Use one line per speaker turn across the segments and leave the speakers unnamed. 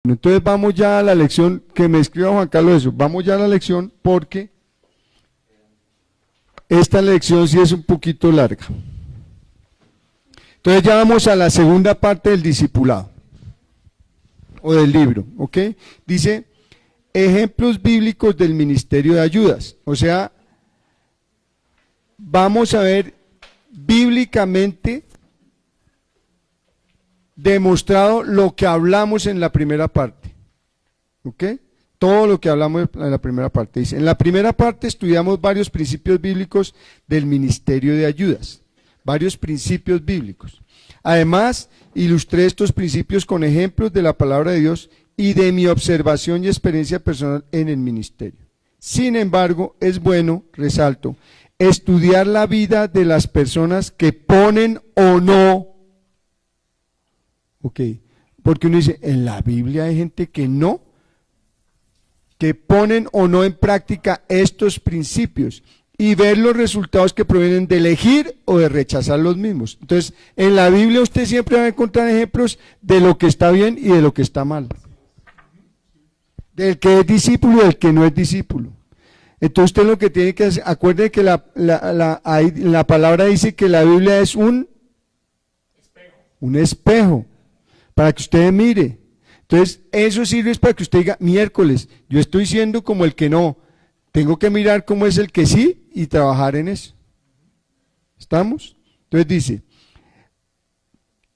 Entonces vamos ya a la lección, que me escriba Juan Carlos eso, vamos ya a la lección porque esta lección sí es un poquito larga. Entonces ya vamos a la segunda parte del discipulado, o del libro, ¿ok? Dice, ejemplos bíblicos del ministerio de ayudas, o sea, vamos a ver bíblicamente demostrado lo que hablamos en la primera parte, ¿ok? Todo lo que hablamos en la primera parte. Dice, en la primera parte estudiamos varios principios bíblicos del ministerio de ayudas, varios principios bíblicos. Además, ilustré estos principios con ejemplos de la palabra de Dios y de mi observación y experiencia personal en el ministerio. Sin embargo, es bueno, resalto, estudiar la vida de las personas que ponen o no. Ok, porque uno dice, en la Biblia hay gente que no, que ponen o no en práctica estos principios y ver los resultados que provienen de elegir o de rechazar los mismos. Entonces, en la Biblia usted siempre va a encontrar ejemplos de lo que está bien y de lo que está mal. Del que es discípulo y del que no es discípulo. Entonces usted lo que tiene que hacer, acuerde que la palabra dice que la Biblia es un espejo, para que usted mire. Entonces, eso sirve para que usted diga, miércoles, yo estoy siendo como el que no, tengo que mirar cómo es el que sí y trabajar en eso. ¿Estamos? Entonces dice,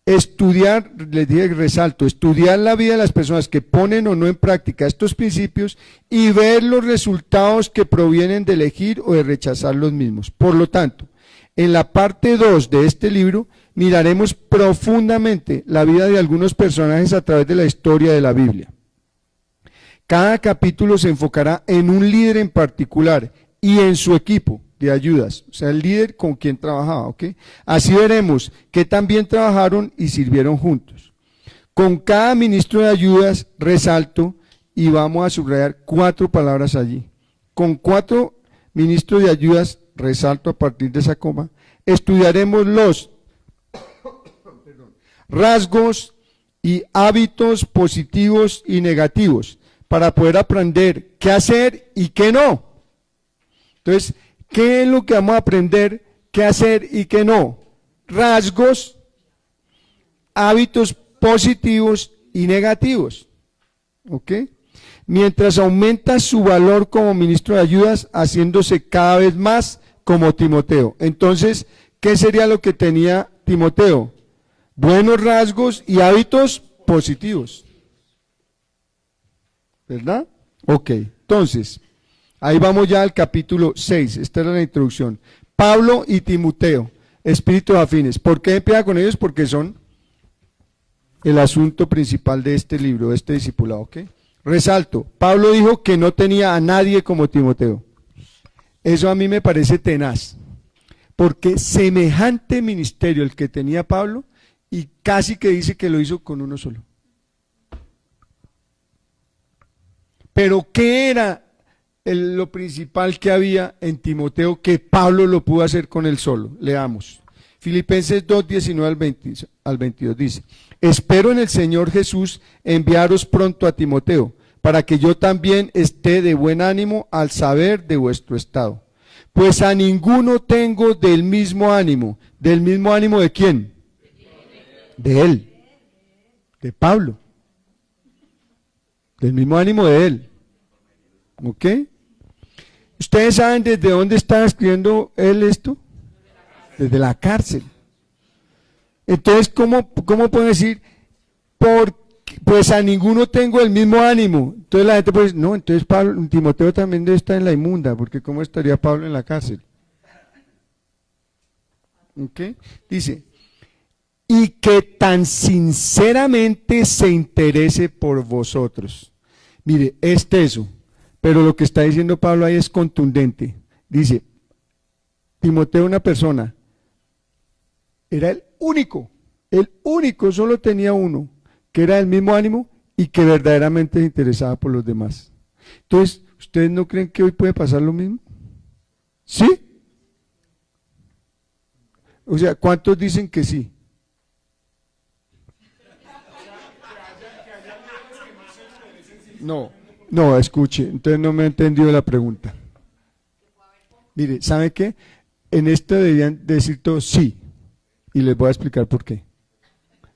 estudiar, les dije resalto, estudiar la vida de las personas que ponen o no en práctica estos principios y ver los resultados que provienen de elegir o de rechazar los mismos. Por lo tanto, en la parte 2 de este libro, miraremos profundamente la vida de algunos personajes a través de la historia de la Biblia. Cada capítulo se enfocará en un líder en particular y en su equipo de ayudas, o sea, el líder con quien trabajaba, ¿ok? Así veremos que también trabajaron y sirvieron juntos. Con cada ministro de ayudas, resalto, y vamos a subrayar 4 palabras allí. Con 4 ministros de ayudas, resalto a partir de esa coma, estudiaremos los rasgos y hábitos positivos y negativos para poder aprender qué hacer y qué no. Entonces, ¿qué es lo que vamos a aprender? ¿Qué hacer y qué no? Rasgos, hábitos positivos y negativos. ¿Ok? Mientras aumenta su valor como ministro de ayudas, haciéndose cada vez más como Timoteo. Entonces, ¿qué sería lo que tenía Timoteo? Buenos rasgos y hábitos positivos. ¿Verdad? Ok, entonces, ahí vamos ya al capítulo 6, esta era la introducción. Pablo y Timoteo, espíritus afines. ¿Por qué empieza con ellos? Porque son el asunto principal de este libro, de este discipulado, ¿ok? Resalto, Pablo dijo que no tenía a nadie como Timoteo. Eso a mí me parece tenaz, porque semejante ministerio el que tenía Pablo, y casi que dice que lo hizo con uno solo. Pero ¿qué era lo principal que había en Timoteo que Pablo lo pudo hacer con él solo? Leamos. Filipenses 2, 19 al 22 dice, espero en el Señor Jesús enviaros pronto a Timoteo, para que yo también esté de buen ánimo al saber de vuestro estado. Pues a ninguno tengo del mismo ánimo. ¿Del mismo ánimo de quién? De él, de Pablo. Del mismo ánimo de él. ¿Ok? ¿Ustedes saben desde dónde está escribiendo él esto? Desde la cárcel. Entonces, ¿cómo pueden decir? Pues a ninguno tengo el mismo ánimo. Entonces la gente puede decir, no, entonces Timoteo también debe estar en la inmunda, porque ¿cómo estaría Pablo en la cárcel? ¿Ok? Dice, y que tan sinceramente se interese por vosotros. Mire, es teso, pero lo que está diciendo Pablo ahí es contundente. Dice, Timoteo, una persona, era el único, solo tenía uno, que era del mismo ánimo y que verdaderamente se interesaba por los demás. Entonces, ¿ustedes no creen que hoy puede pasar lo mismo? ¿Sí? O sea, ¿cuántos dicen que sí? No, escuche, entonces no me ha entendido la pregunta. Mire, ¿sabe qué? En esto debían decir todos sí, y les voy a explicar por qué.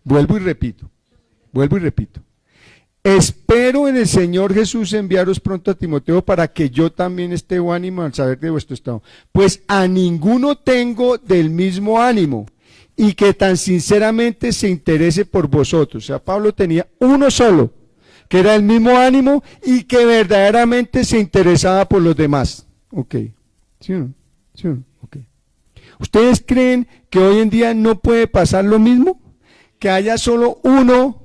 Vuelvo y repito. Espero en el Señor Jesús enviaros pronto a Timoteo para que yo también esté ánimo al saber de vuestro estado. Pues a ninguno tengo del mismo ánimo y que tan sinceramente se interese por vosotros. O sea, Pablo tenía uno solo, que era el mismo ánimo y que verdaderamente se interesaba por los demás. Ok. ¿Sí o no? ¿Sí o no? Ok. ¿Ustedes creen que hoy en día no puede pasar lo mismo? Que haya solo uno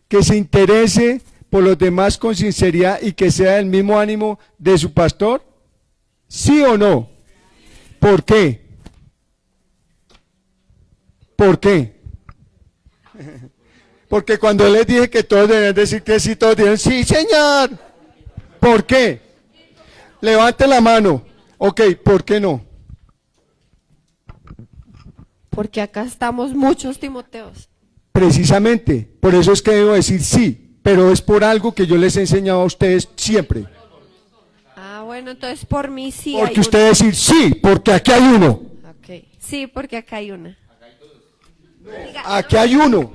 que se interese por los demás con sinceridad y que sea el mismo ánimo de su pastor? ¿Sí o no? ¿Por qué? ¿Por qué? Porque cuando les dije que todos deben decir que sí, todos dijeron, sí, señor. ¿Por qué? Levante la mano. Ok, ¿por qué no?
Porque acá estamos muchos Timoteos.
Precisamente, por eso es que debo decir sí, pero es por algo que yo les he enseñado a ustedes siempre.
Ah, bueno, entonces por mí sí
Porque
hay
ustedes decir sí, porque aquí hay uno.
Okay. Sí, porque acá hay una.
Aquí hay uno.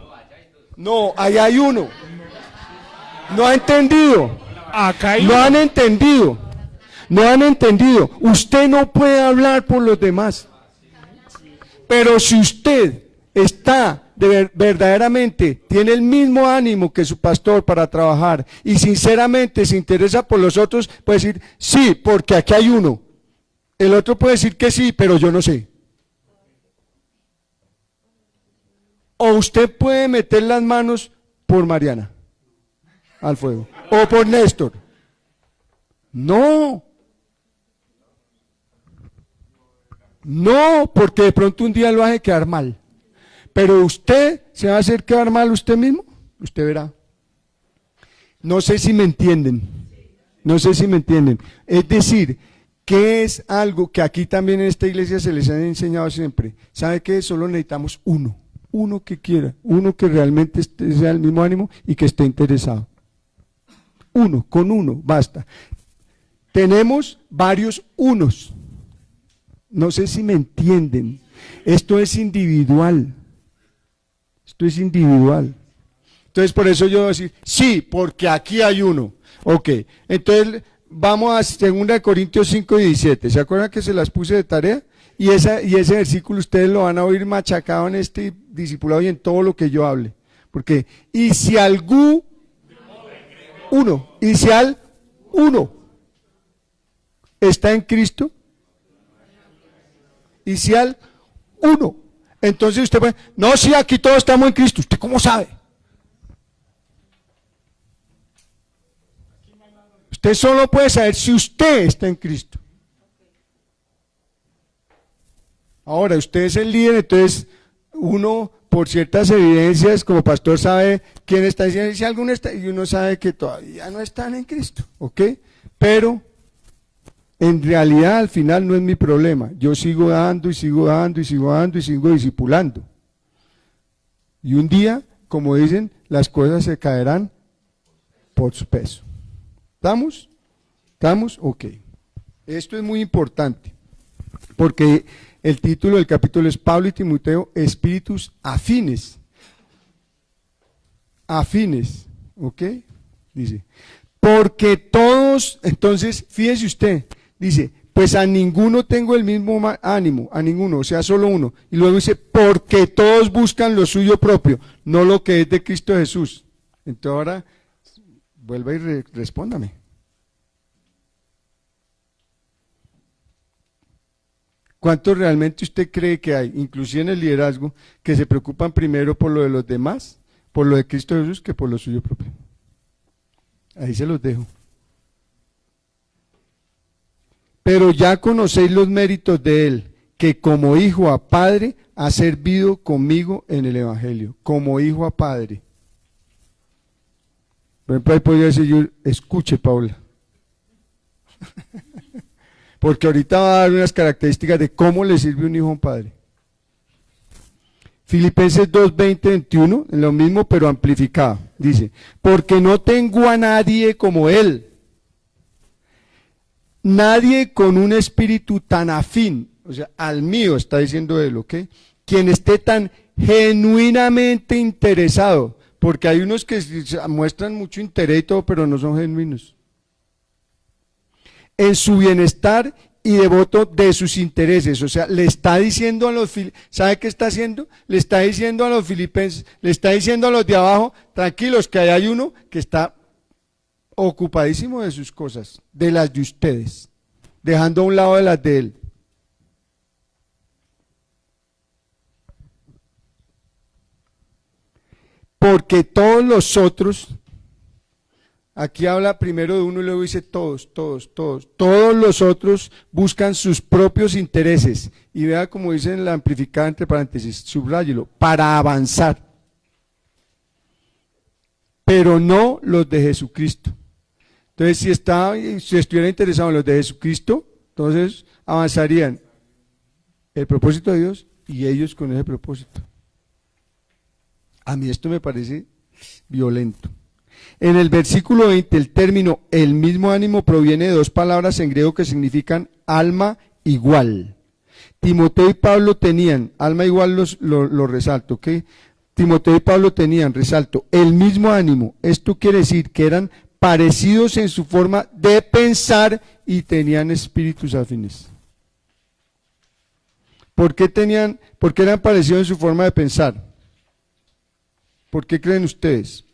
No, ahí hay uno. No ha entendido.
Acá hay
No han entendido. No han entendido. Usted no puede hablar por los demás. Pero si usted está verdaderamente, tiene el mismo ánimo que su pastor para trabajar y sinceramente se interesa por los otros, puede decir sí, porque aquí hay uno. El otro puede decir que sí, pero yo no sé. O usted puede meter las manos por Mariana al fuego, o por Néstor. No, porque de pronto un día lo hace quedar mal. Pero usted se va a hacer quedar mal usted mismo, usted verá. No sé si me entienden. Es decir, que es algo que aquí también en esta iglesia se les ha enseñado siempre. ¿Sabe qué? Solo necesitamos uno que quiera, uno que realmente sea el mismo ánimo y que esté interesado. Con uno, basta. Tenemos varios unos. No sé si me entienden. Esto es individual. Entonces, por eso yo voy a decir, sí, porque aquí hay uno. Ok, entonces vamos a 2 Corintios 5:17. ¿Se acuerdan que se las puse de tarea? Y ese versículo ustedes lo van a oír machacado en este discipulado y en todo lo que yo hable. Porque, y si algún uno está en Cristo, y si al uno, entonces usted puede, no, si aquí todos estamos en Cristo, ¿usted cómo sabe? Usted solo puede saber si usted está en Cristo. Ahora, usted es el líder, entonces uno, por ciertas evidencias, como pastor sabe quién está diciendo, si alguno está, y uno sabe que todavía no están en Cristo, ¿ok? Pero en realidad al final no es mi problema, yo sigo dando y sigo dando y sigo dando y sigo discipulando. Y un día, como dicen, las cosas se caerán por su peso. ¿Estamos? ¿Estamos? Ok. Esto es muy importante, porque el título del capítulo es Pablo y Timoteo, espíritus afines. Afines, ¿ok? Dice, porque todos, entonces, fíjese usted, dice, pues a ninguno tengo el mismo ánimo, a ninguno, o sea, solo uno. Y luego dice, porque todos buscan lo suyo propio, no lo que es de Cristo Jesús. Entonces ahora, vuelva y respóndame. ¿Cuántos realmente usted cree que hay, inclusive en el liderazgo, que se preocupan primero por lo de los demás, por lo de Cristo Jesús, que por lo suyo propio? Ahí se los dejo. Pero ya conocéis los méritos de él, que como hijo a padre ha servido conmigo en el Evangelio, como hijo a padre. Por ejemplo, ahí podría decir yo, escuche, Paula. Porque ahorita va a dar unas características de cómo le sirve un hijo a un padre. Filipenses 2, 20, 21, en lo mismo pero amplificado. Dice, porque no tengo a nadie como él. Nadie con un espíritu tan afín, o sea, al mío, está diciendo él, ¿ok? Quien esté tan genuinamente interesado, porque hay unos que muestran mucho interés y todo, pero no son genuinos. En su bienestar y devoto de sus intereses, o sea, le está diciendo a los, ¿sabe qué está haciendo? Le está diciendo a los filipenses, le está diciendo a los de abajo, tranquilos, que ahí hay uno que está ocupadísimo de sus cosas, de las de ustedes, dejando a un lado de las de él. Porque todos los otros, aquí habla primero de uno y luego dice todos los otros buscan sus propios intereses, y vea como dice en la amplificada entre paréntesis, subráyelo, para avanzar, pero no los de Jesucristo. Entonces, si estuviera interesado en los de Jesucristo, entonces avanzarían el propósito de Dios y ellos con ese propósito. A mí esto me parece violento. En el versículo 20, el término el mismo ánimo proviene de dos palabras en griego que significan alma igual. Timoteo y Pablo tenían, alma igual lo resalto, ¿ok? Timoteo y Pablo tenían, resalto, el mismo ánimo. Esto quiere decir que eran parecidos en su forma de pensar y tenían espíritus afines. ¿Por qué eran parecidos en su forma de pensar? ¿Por qué creen ustedes?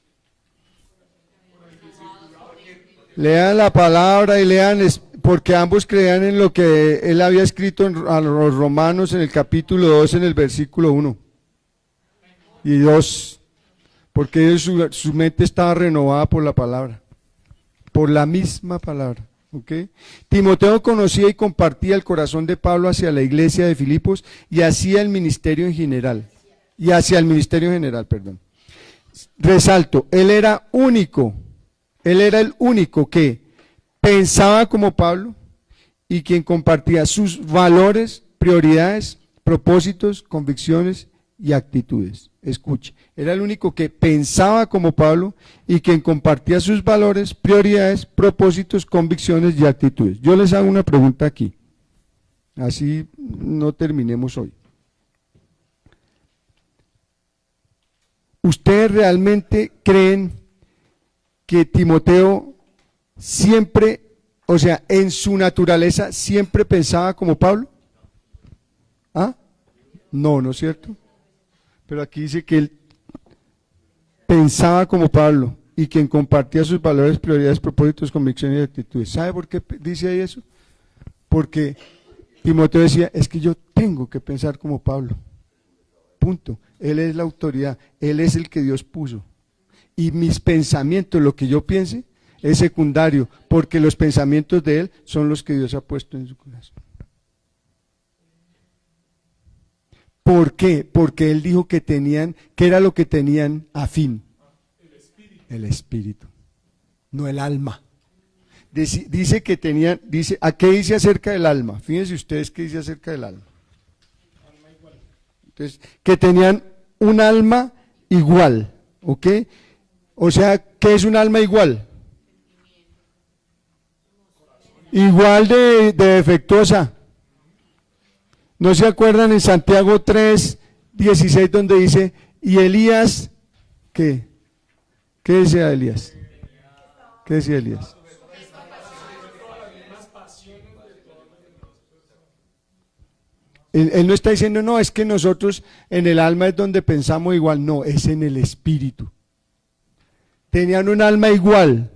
Lean la palabra y lean, porque ambos creían en lo que él había escrito a los romanos en el capítulo 2, en el versículo 1 y 2, porque su mente estaba renovada por la palabra, por la misma palabra. ¿Okay? Timoteo conocía y compartía el corazón de Pablo hacia la iglesia de Filipos y hacia el ministerio en general, Resalto, él era el único que pensaba como Pablo y quien compartía sus valores, prioridades, propósitos, convicciones y actitudes. Escuche, era el único que pensaba como Pablo y quien compartía sus valores, prioridades, propósitos, convicciones y actitudes. Yo les hago una pregunta aquí, así no terminemos hoy. ¿Ustedes realmente creen que Timoteo siempre, o sea, en su naturaleza, siempre pensaba como Pablo? ¿Ah? No, ¿no es cierto? Pero aquí dice que él pensaba como Pablo y quien compartía sus valores, prioridades, propósitos, convicciones y actitudes. ¿Sabe por qué dice ahí eso? Porque Timoteo decía, es que yo tengo que pensar como Pablo. Punto. Él es la autoridad, él es el que Dios puso. Y mis pensamientos, lo que yo piense, es secundario, porque los pensamientos de él son los que Dios ha puesto en su corazón. ¿Por qué? Porque él dijo que era lo que tenían afín. El espíritu, no el alma. Dice que tenían, ¿a qué dice acerca del alma? Fíjense ustedes qué dice acerca del alma. Entonces, que tenían un alma igual, ¿ok? O sea, ¿qué es un alma igual? Igual de defectuosa. ¿No se acuerdan en Santiago 3, 16 donde dice, y Elías, ¿qué? ¿Qué decía Elías? ¿Qué decía Elías? Él no está diciendo, no, es que nosotros en el alma es donde pensamos igual, no, es en el espíritu. Tenían un alma igual,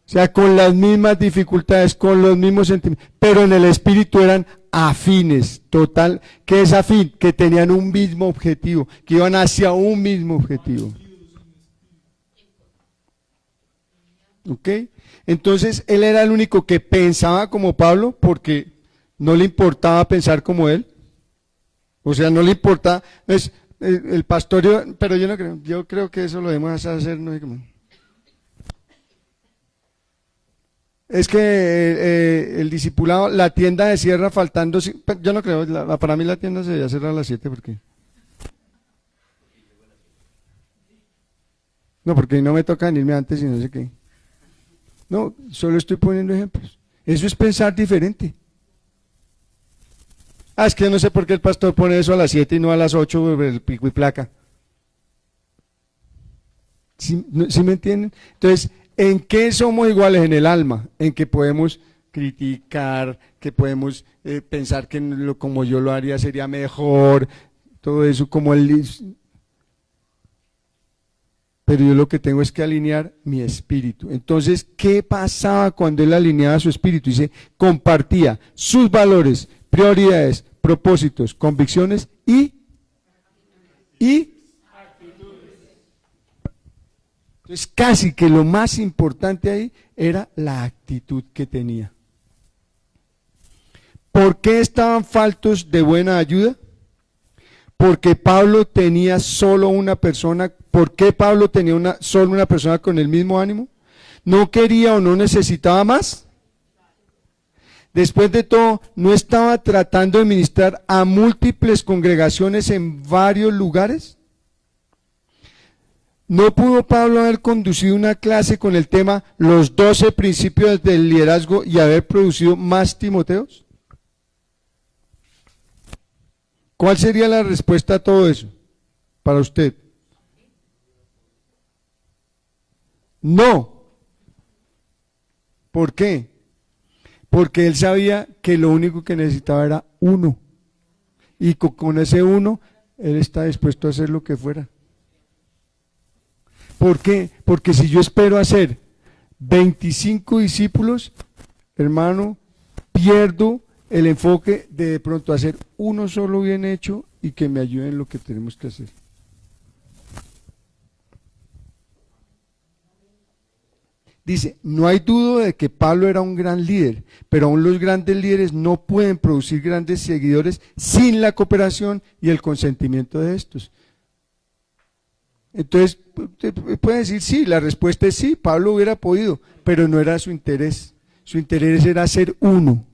o sea, con las mismas dificultades, con los mismos sentimientos, pero en el espíritu eran afines, total. ¿Qué es afín? Que tenían un mismo objetivo, que iban hacia un mismo objetivo. ¿Ok? Entonces, él era el único que pensaba como Pablo, porque no le importaba pensar como él. O sea, no le importa, el pastorio, pero yo no creo, yo creo que eso lo debemos hacer, no sé cómo. Es que el discipulado, la tienda se cierra faltando, yo no creo, para mí la tienda se debe cerrar a las 7 porque No, porque no me toca irme antes y no sé qué. No, solo estoy poniendo ejemplos. Eso es pensar diferente. Ah, es que no sé por qué el pastor pone eso a las 7 y no a las 8, el pico y placa. ¿Sí, ¿sí me entienden? Entonces, ¿en qué somos iguales? En el alma, en que podemos criticar, que podemos pensar que como yo lo haría sería mejor, todo eso como el... Pero yo lo que tengo es que alinear mi espíritu. Entonces, ¿qué pasaba cuando él alineaba su espíritu? Dice, compartía sus valores, prioridades, propósitos, convicciones y entonces casi que lo más importante ahí era la actitud que tenía. ¿Por qué estaban faltos de buena ayuda? Porque Pablo tenía solo una persona. ¿Por qué Pablo tenía solo una persona con el mismo ánimo? ¿No quería o no necesitaba más? Después de todo, ¿no estaba tratando de ministrar a múltiples congregaciones en varios lugares? ¿No pudo Pablo haber conducido una clase con el tema los 12 principios del liderazgo y haber producido más Timoteos? ¿Cuál sería la respuesta a todo eso para usted? No. ¿Por qué? Porque él sabía que lo único que necesitaba era uno. Y con ese uno, él está dispuesto a hacer lo que fuera. ¿Por qué? Porque si yo espero hacer 25 discípulos, hermano, pierdo el enfoque de pronto hacer uno solo bien hecho y que me ayude en lo que tenemos que hacer. Dice, no hay duda de que Pablo era un gran líder, pero aún los grandes líderes no pueden producir grandes seguidores sin la cooperación y el consentimiento de estos. Entonces, puede decir sí, la respuesta es sí, Pablo hubiera podido, pero no era su interés. Su interés era ser uno.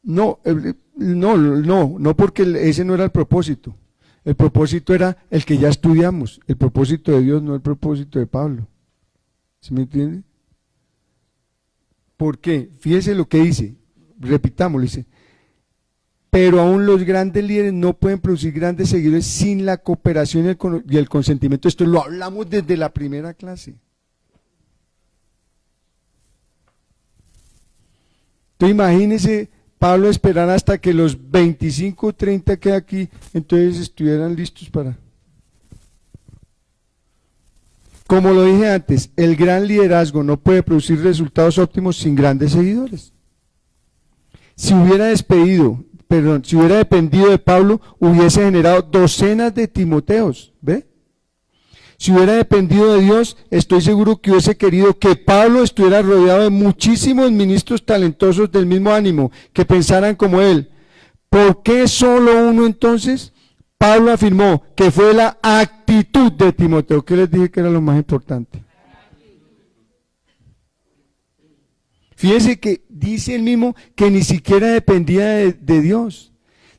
No, porque ese no era el propósito. El propósito era el que ya estudiamos, el propósito de Dios, no el propósito de Pablo. ¿Sí me entiende? ¿Por qué? Fíjese lo que dice, repitámoslo, dice, pero aún los grandes líderes no pueden producir grandes seguidores sin la cooperación y el consentimiento. Esto lo hablamos desde la primera clase. Entonces imagínense Pablo esperar hasta que los 25 o 30 que aquí, entonces estuvieran listos para... Como lo dije antes, el gran liderazgo no puede producir resultados óptimos sin grandes seguidores. Si hubiera dependido de Pablo, hubiese generado docenas de Timoteos, ¿ve? Si hubiera dependido de Dios, estoy seguro que hubiese querido que Pablo estuviera rodeado de muchísimos ministros talentosos del mismo ánimo, que pensaran como él. ¿Por qué solo uno entonces? Pablo afirmó que fue la actitud de Timoteo. ¿Qué les dije que era lo más importante? Fíjense que dice él mismo que ni siquiera dependía de Dios.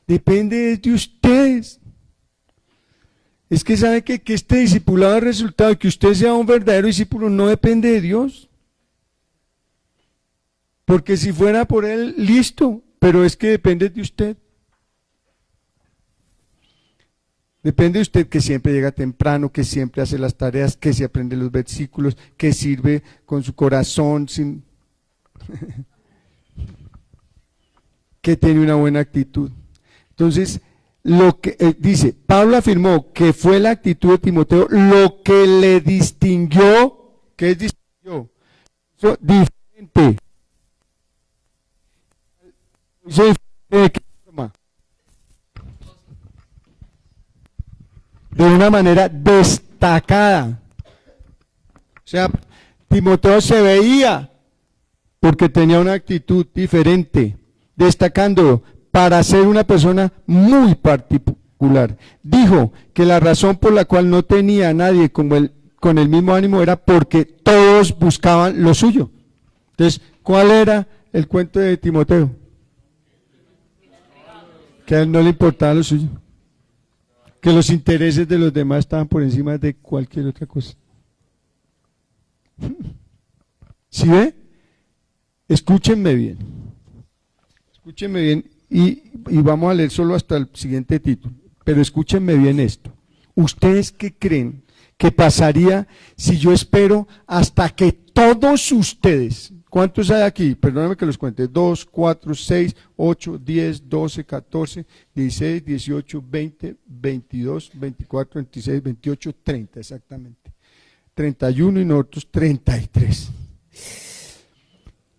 Depende de ustedes. Es que sabe que este discipulado, el resultado de que usted sea un verdadero discípulo, no depende de Dios. Porque si fuera por él, listo, pero es que depende de usted. Depende de usted que siempre llega temprano, que siempre hace las tareas, que se aprende los versículos, que sirve con su corazón, que tiene una buena actitud. Entonces, lo que dice, Pablo afirmó que fue la actitud de Timoteo lo que le distinguió. ¿Qué es distinguió? Eso, diferente. ¿De qué forma? De una manera destacada. O sea, Timoteo se veía porque tenía una actitud diferente, destacándolo para ser una persona muy particular. Dijo que la razón por la cual no tenía a nadie con el mismo ánimo era porque todos buscaban lo suyo. Entonces, ¿cuál era el cuento de Timoteo? Que a él no le importaba lo suyo. Que los intereses de los demás estaban por encima de cualquier otra cosa. ¿Sí ve? Escúchenme bien. Escúchenme bien y vamos a leer solo hasta el siguiente título. Pero escúchenme bien esto. ¿Ustedes qué creen que pasaría si yo espero hasta que todos ustedes, ¿cuántos hay aquí? Perdóname que los cuente, 2, 4, 6, 8, 10, 12, 14, 16, 18, 20, 22, 24, 26, 28, 30 exactamente. 31 y nosotros 33.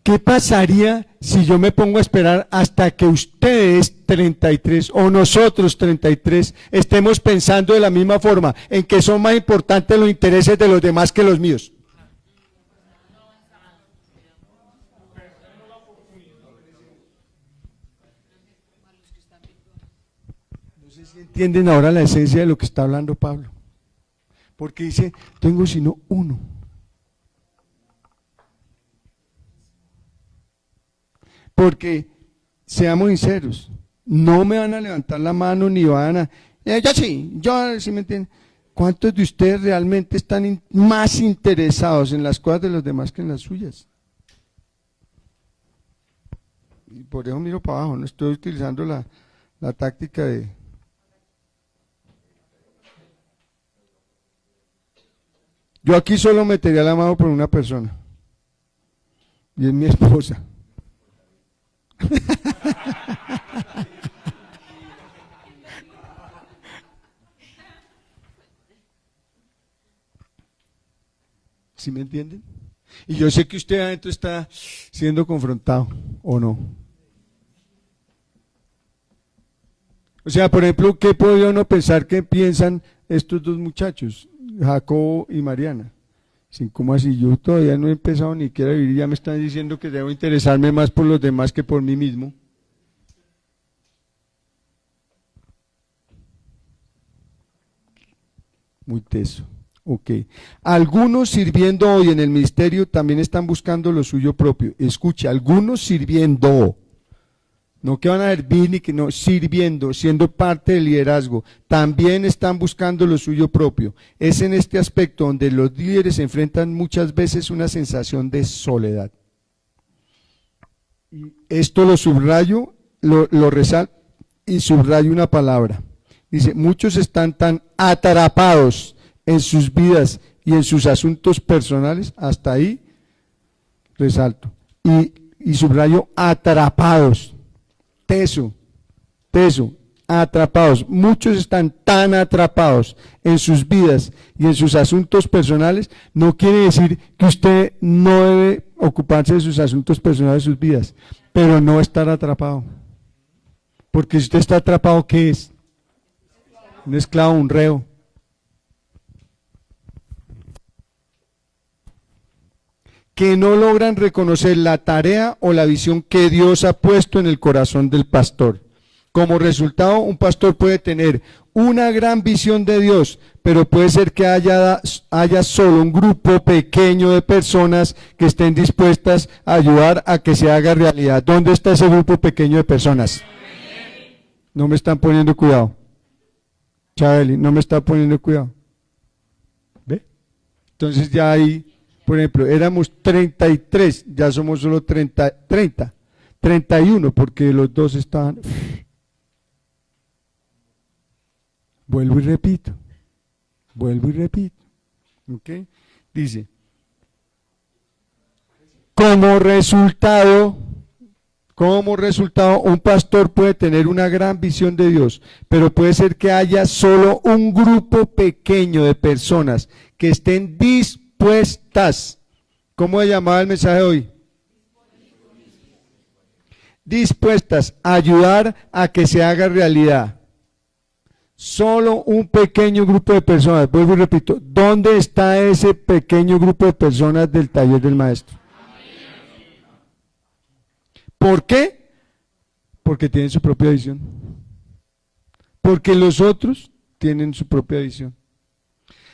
¿Qué pasaría si yo me pongo a esperar hasta que ustedes 33 o nosotros 33 estemos pensando de la misma forma, en que son más importantes los intereses de los demás que los míos? No sé si entienden ahora la esencia de lo que está hablando Pablo. Porque dice, tengo sino uno. Porque, seamos sinceros, no me van a levantar la mano ni van a... yo sí me entienden. ¿Cuántos de ustedes realmente están más interesados en las cosas de los demás que en las suyas? Y por eso miro para abajo, no estoy utilizando la táctica de... Yo aquí solo metería la mano por una persona, y es mi esposa. ¿Sí me entienden? Y yo sé que usted adentro está siendo confrontado, ¿o no? O sea, por ejemplo, ¿qué podría uno pensar que piensan estos dos muchachos, Jacobo y Mariana? Sin ¿cómo así? Yo todavía no he empezado ni siquiera a vivir y ya me están diciendo que debo interesarme más por los demás que por mí mismo. Muy teso. Ok. Algunos sirviendo hoy en el ministerio también están buscando lo suyo propio. Escuche, algunos sirviendo. No que van a servir ni que no, sirviendo, siendo parte del liderazgo, también están buscando lo suyo propio. Es en este aspecto donde los líderes enfrentan muchas veces una sensación de soledad. Y esto lo subrayo, lo resalto y subrayo una palabra. Dice, muchos están tan atrapados en sus vidas y en sus asuntos personales, hasta ahí resalto. Y subrayo atrapados. Teso, atrapados. Muchos están tan atrapados en sus vidas y en sus asuntos personales. No quiere decir que usted no debe ocuparse de sus asuntos personales, de sus vidas, pero no estar atrapado. Porque si usted está atrapado, ¿qué es? Un esclavo, un reo. Que no logran reconocer la tarea o la visión que Dios ha puesto en el corazón del pastor. Como resultado, un pastor puede tener una gran visión de Dios, pero puede ser que haya solo un grupo pequeño de personas que estén dispuestas a ayudar a que se haga realidad. ¿Dónde está ese grupo pequeño de personas? No me están poniendo cuidado. Chabeli, no me está poniendo cuidado. ¿Ve? Entonces ya ahí... Por ejemplo, éramos 33, ya somos solo 31, porque los dos estaban... Vuelvo y repito. ¿Ok? Dice, como resultado, un pastor puede tener una gran visión de Dios, pero puede ser que haya solo un grupo pequeño de personas que estén dispuestas. ¿Cómo se llamaba el mensaje de hoy? Dispuestas a ayudar a que se haga realidad. Solo un pequeño grupo de personas. Vuelvo y repito, ¿dónde está ese pequeño grupo de personas del taller del maestro? ¿Por qué? Porque tienen su propia visión. Porque los otros tienen su propia visión.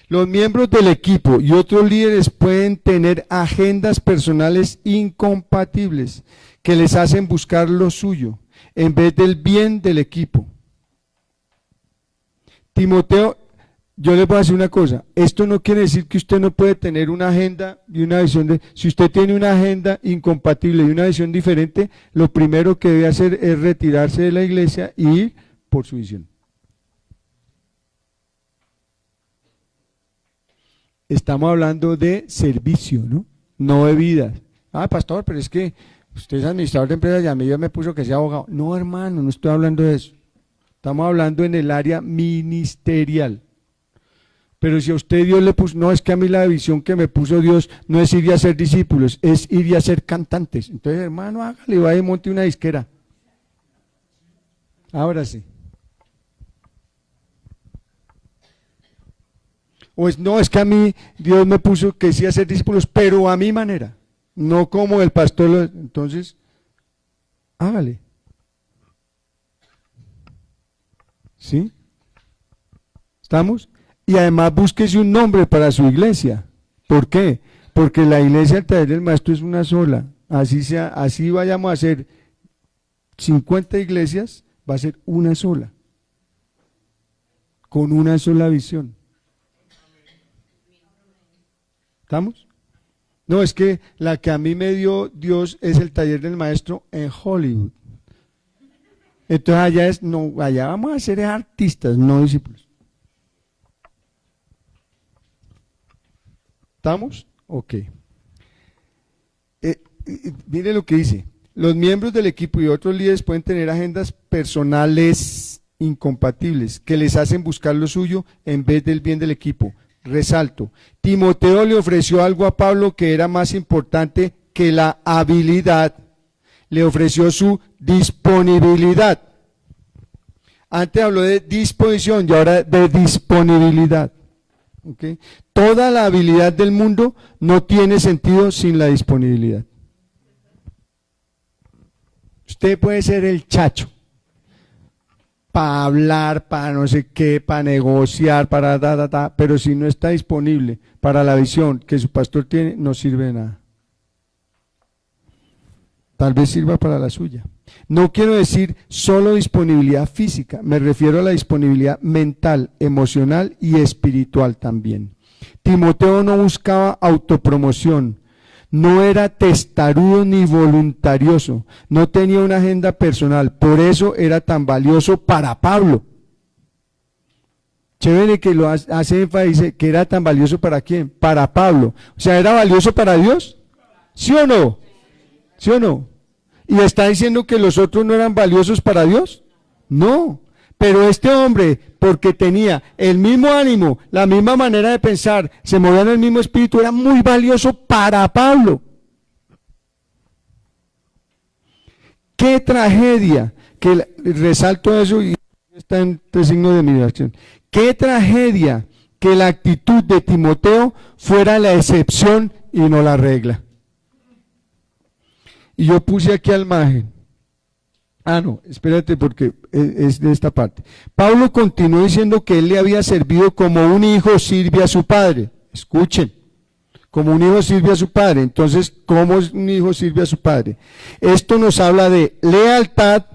Los miembros del equipo y otros líderes pueden tener agendas personales incompatibles que les hacen buscar lo suyo. en vez del bien del equipo. Timoteo, yo les voy a decir una cosa, esto no quiere decir que usted no puede tener una agenda y una visión si usted tiene una agenda incompatible y una visión diferente, lo primero que debe hacer es retirarse de la iglesia y ir por su visión. Estamos hablando de servicio, ¿no? No de vida. Ah, pastor, pero es que usted es administrador de empresas y a mí ya me puso que sea abogado. No, hermano, no estoy hablando de eso. Estamos hablando en el área ministerial. Pero si a usted Dios le puso, no, es que a mí la visión que me puso Dios no es ir y a ser discípulos, es ir y a ser cantantes. Entonces, hermano, hágale, vaya y monte una disquera. Ahora sí. No, es que a mí Dios me puso que sí a ser discípulos, pero a mi manera, no como el pastor. Entonces, hágale. ¿Sí? ¿Estamos? Y además búsquese un nombre para su iglesia. ¿Por qué? Porque la iglesia del taller del maestro es una sola. Así sea, así vayamos a hacer 50 iglesias, va a ser una sola. Con una sola visión. ¿Estamos? No, es que la que a mí me dio Dios es el taller del maestro en Hollywood. Entonces allá es, no, allá vamos a ser artistas, no discípulos. ¿Estamos? Ok. Mire lo que dice. Los miembros del equipo y otros líderes pueden tener agendas personales incompatibles que les hacen buscar lo suyo en vez del bien del equipo. Resalto, Timoteo le ofreció algo a Pablo que era más importante que la habilidad. Le ofreció su disponibilidad. Antes habló de disposición y ahora de disponibilidad. ¿Okay? Toda la habilidad del mundo no tiene sentido sin la disponibilidad. Usted puede ser el chacho para hablar, para no sé qué, para negociar, para pero si no está disponible para la visión que su pastor tiene, no sirve de nada. Tal vez sirva para la suya. No quiero decir solo disponibilidad física, me refiero a la disponibilidad mental, emocional y espiritual también. Timoteo no buscaba autopromoción, no era testarudo ni voluntarioso, no tenía una agenda personal, por eso era tan valioso para Pablo. Chévere que lo hace énfasis, dice que era tan valioso para quién, para Pablo. O sea, ¿era valioso para Dios? ¿Sí o no? ¿Sí o no? ¿Y está diciendo que los otros no eran valiosos para Dios? No, pero este hombre, porque tenía el mismo ánimo, la misma manera de pensar, se movía en el mismo espíritu, era muy valioso para Pablo. ¡Qué tragedia! Que resalto eso y está en 3 signos de admiración. ¡Qué tragedia que la actitud de Timoteo fuera la excepción y no la regla! Y yo puse aquí al margen. No, espérate porque es de esta parte. Pablo continuó diciendo que él le había servido como un hijo sirve a su padre. Escuchen, como un hijo sirve a su padre. Entonces, ¿cómo un hijo sirve a su padre? Esto nos habla de lealtad,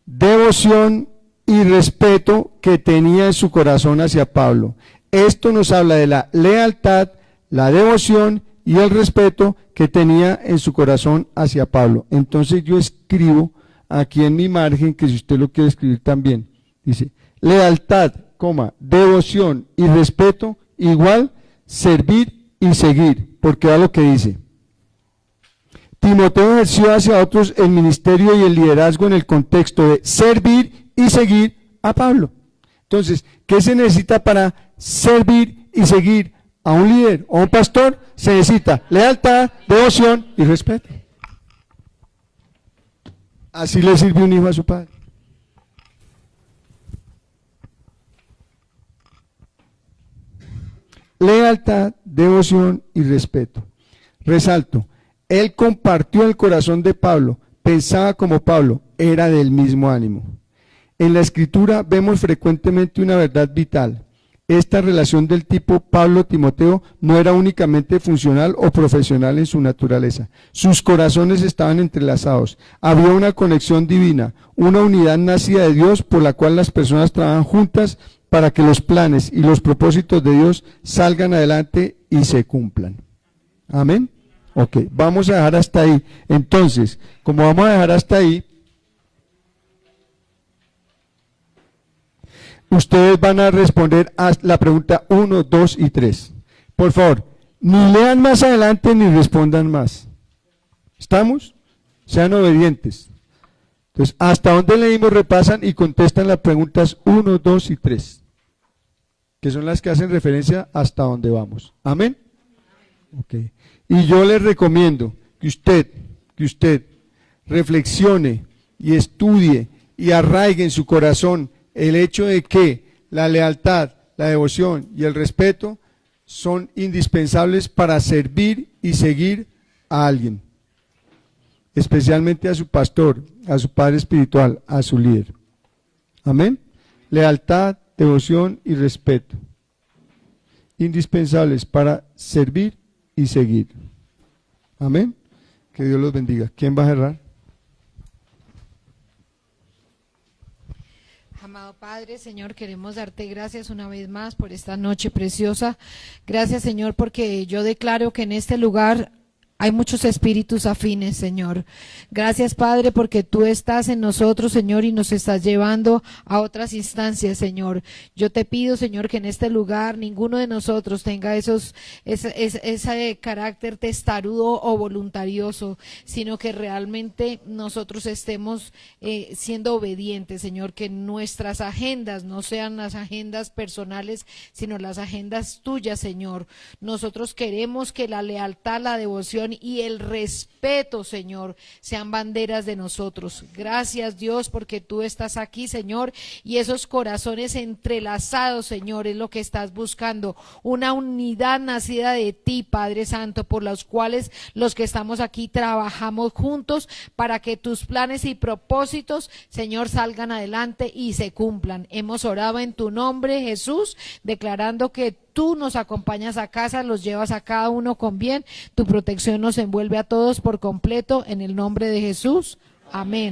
devoción y respeto que tenía en su corazón hacia Pablo. Esto nos habla de la lealtad, la devoción y el respeto que tenía en su corazón hacia Pablo. Entonces yo escribo aquí en mi margen, que si usted lo quiere escribir también, dice, lealtad, devoción y respeto igual servir y seguir, porque va lo que dice. Timoteo ejerció hacia otros el ministerio y el liderazgo en el contexto de servir y seguir a Pablo. Entonces, ¿qué se necesita para servir y seguir a un líder o a un pastor? Se necesita lealtad, devoción y respeto. Así le sirve un hijo a su padre. Lealtad, devoción y respeto. Resalto, él compartió el corazón de Pablo, pensaba como Pablo, era del mismo ánimo. En la escritura vemos frecuentemente una verdad vital. esta relación del tipo Pablo-Timoteo no era únicamente funcional o profesional en su naturaleza. Sus corazones estaban entrelazados. Había una conexión divina, una unidad nacida de Dios por la cual las personas trabajan juntas para que los planes y los propósitos de Dios salgan adelante y se cumplan. Amén. Ok, vamos a dejar hasta ahí. Entonces, como vamos a dejar hasta ahí, ustedes van a responder a la pregunta 1, 2 y 3. Por favor, ni lean más adelante ni respondan más. ¿Estamos? Sean obedientes. Entonces, hasta donde leímos, repasan y contestan las preguntas 1, 2 y 3, que son las que hacen referencia hasta donde vamos. ¿Amén? Ok. Y yo les recomiendo que usted reflexione y estudie y arraigue en su corazón el hecho de que la lealtad, la devoción y el respeto son indispensables para servir y seguir a alguien, especialmente a su pastor, a su padre espiritual, a su líder. Amén. Lealtad, devoción y respeto, indispensables para servir y seguir. Amén. Que Dios los bendiga. ¿Quién va a cerrar?
Amado Padre, Señor, queremos darte gracias una vez más por esta noche preciosa. Gracias, Señor, porque yo declaro que en este lugar hay muchos espíritus afines, Señor. Gracias, Padre, porque tú estás en nosotros, Señor, y nos estás llevando a otras instancias, Señor. Yo te pido, Señor, que en este lugar ninguno de nosotros tenga ese carácter testarudo o voluntarioso, sino que realmente nosotros estemos siendo obedientes, Señor, que nuestras agendas no sean las agendas personales, sino las agendas tuyas, Señor. Nosotros queremos que la lealtad, la devoción y el respeto, Señor, sean banderas de nosotros. Gracias, Dios, porque tú estás aquí, Señor, y esos corazones entrelazados, Señor, es lo que estás buscando, una unidad nacida de ti, Padre Santo, por los cuales los que estamos aquí trabajamos juntos para que tus planes y propósitos, Señor, salgan adelante y se cumplan. Hemos orado en tu nombre, Jesús, declarando que tú nos acompañas a casa, los llevas a cada uno con bien, tu protección nos envuelve a todos por completo, en el nombre de Jesús. Amén.